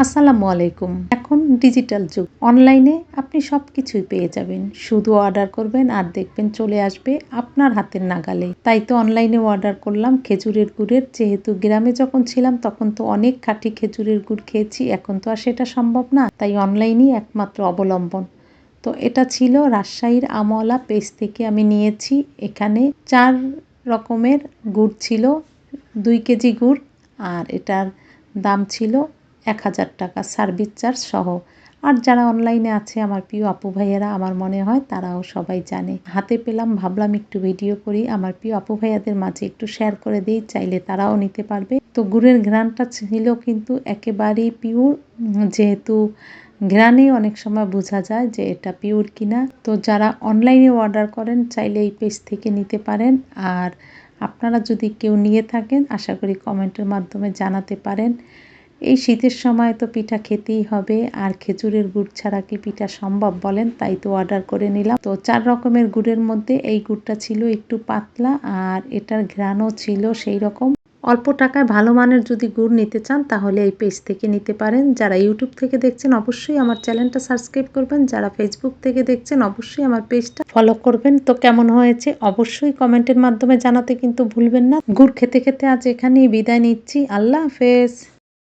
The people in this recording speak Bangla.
আসসালামু আলাইকুম। এখন ডিজিটাল যুগ। অনলাইনে আপনি সবকিছুই পেয়ে যাবেন। শুধু অর্ডার করবেন আর দেখবেন চলে আসবে আপনার হাতের নাগালে। তাই তো অনলাইনে অর্ডার করলাম খেজুরের গুড়ের। যেহেতু গ্রামে যখন ছিলাম তখন তো অনেক খাঁটি খেজুরের গুড় খেয়েছি। এখন তো আর সেটা সম্ভব না। তাই অনলাইনই একমাত্র অবলম্বন। তো এটা ছিল রাজশাহীর আমওয়ালা পেজ থেকে আমি নিয়েছি। এখানে 4 রকমের গুড় ছিল, 2 কেজি গুড়, আর এটার দাম ছিল 1000 টাকা সার্ভিস চার্জ সহ। আর যারা অনলাইনে আছে আমার প্রিয় আপু ভাইয়ারা, আমার মনে হয় তারাও সবাই জানে। হাতে পেলাম, ভাবলাম একটু ভিডিও করি, আমার প্রিয় আপু ভাইয়াদের মাঝে একটু শেয়ার করে দিই, চাইলে তারাও নিতে পারবে। তো গুড়ের ঘ্রাণটা ছিল কিন্তু একেবারেই পিওর, যেহেতু ঘ্রাণে অনেক সময় বোঝা যায় যে এটা পিওর কিনা। তো যারা অনলাইনে অর্ডার করেন চাইলে এই পেজ থেকে নিতে পারেন। আর আপনারা যদি কেউ নিয়ে থাকেন আশা করি কমেন্টের মাধ্যমে জানাতে পারেন। এই শীতের সময় তো পিঠা খেতেই হবে, আর খেজুরের গুড় ছাড়া কি পিঠা সম্ভব বলেন? তাই তো অর্ডার করে নিলাম। তো 4 রকমের গুড়ের মধ্যে এই গুড়টা ছিল একটু পাতলা, আর এটার ঘ্রাণও ছিল সেই রকম। অল্প টাকায় ভালো মানের যদি গুড় নিতে চান তাহলে এই পেজ থেকে নিতে পারেন। যারা ইউটিউব থেকে দেখছেন অবশ্যই আমার চ্যানেলটা সাবস্ক্রাইব করবেন, যারা ফেসবুক থেকে দেখছেন অবশ্যই আমার পেজটা ফলো করবেন। তো কেমন হয়েছে অবশ্যই কমেন্টের মাধ্যমে জানাতে কিন্তু ভুলবেন না। গুড় খেতে খেতে আজ এখানেই বিদায় নিচ্ছি। আল্লাহ হাফেজ।